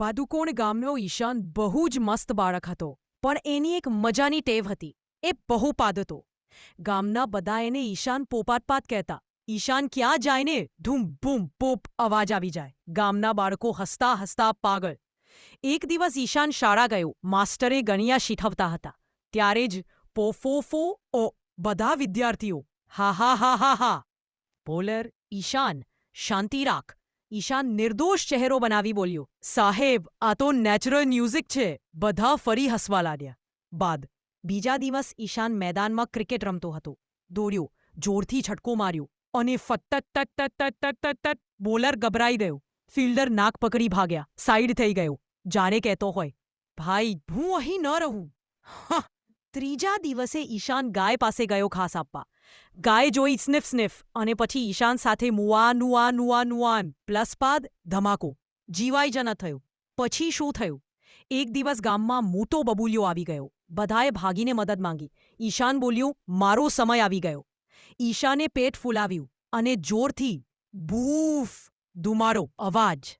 પાદુકોણ ગામનો ઈશાન બહુ જ મસ્ત બાળક હતો, પણ એની એક મજાની ટેવ હતી. એ બહુ પાદતો. ગામના બધા એને ઈશાન પોપાટપાત કહેતા. ઈશાન ક્યાં જાય ને ધૂમ બૂમ પોપ અવાજ આવી જાય. ગામના બાળકો હસતા હસતા પાગલ. એક દિવસ ઈશાન શાળા ગયો. માસ્ટરે ગણિયા શીખવતા હતા. ત્યારે જ પોફોફો ઓ બધા વિદ્યાર્થીઓ હા હા હા હા હા. બોલર ઈશાન, શાંતિ રાખ. ઈશાન નિર્દોષ ચહેરો બનાવી બોલ્યો, સાહેબ, આ તો નેચરલ મ્યુઝિક છે. બધા ફરી હસવા લાગ્યા. બાદ બીજા દિવસ ઈશાન મેદાનમાં ક્રિકેટ રમતો હતો. દોડ્યો, જોરથી છટકો માર્યો અને ફટ. બોલર ગભરાઈ ગયો. ફિલ્ડર નાક પકડી ભાગ્યા. સાઈડ થઈ ગયો. જાણે કહેતો હોય, ભાઈ, હું અહીં ન રહું. હા. ત્રીજા દિવસે ઈશાન ગાય પાસે ગયો ઘાસ આપવા. ગાય જોઈ સ્નિફ સ્નિફ અને પછી ઈશાન સાથે મુઆ નુઆ નુઆ નુઆન પ્લસ પાદ ધમાકો. જીવાય જ ન થયું. પછી શું થયું? એક દિવસ ગામમાં મોટો બબુલિયો આવી ગયો. બધાએ ભાગીને મદદ માંગી. ઈશાન બોલ્યો, મારો સમય આવી ગયો. ઈશાને પેટ ફૂલાવ્યું અને જોરથી ભૂફ ધુમાડો અવાજ.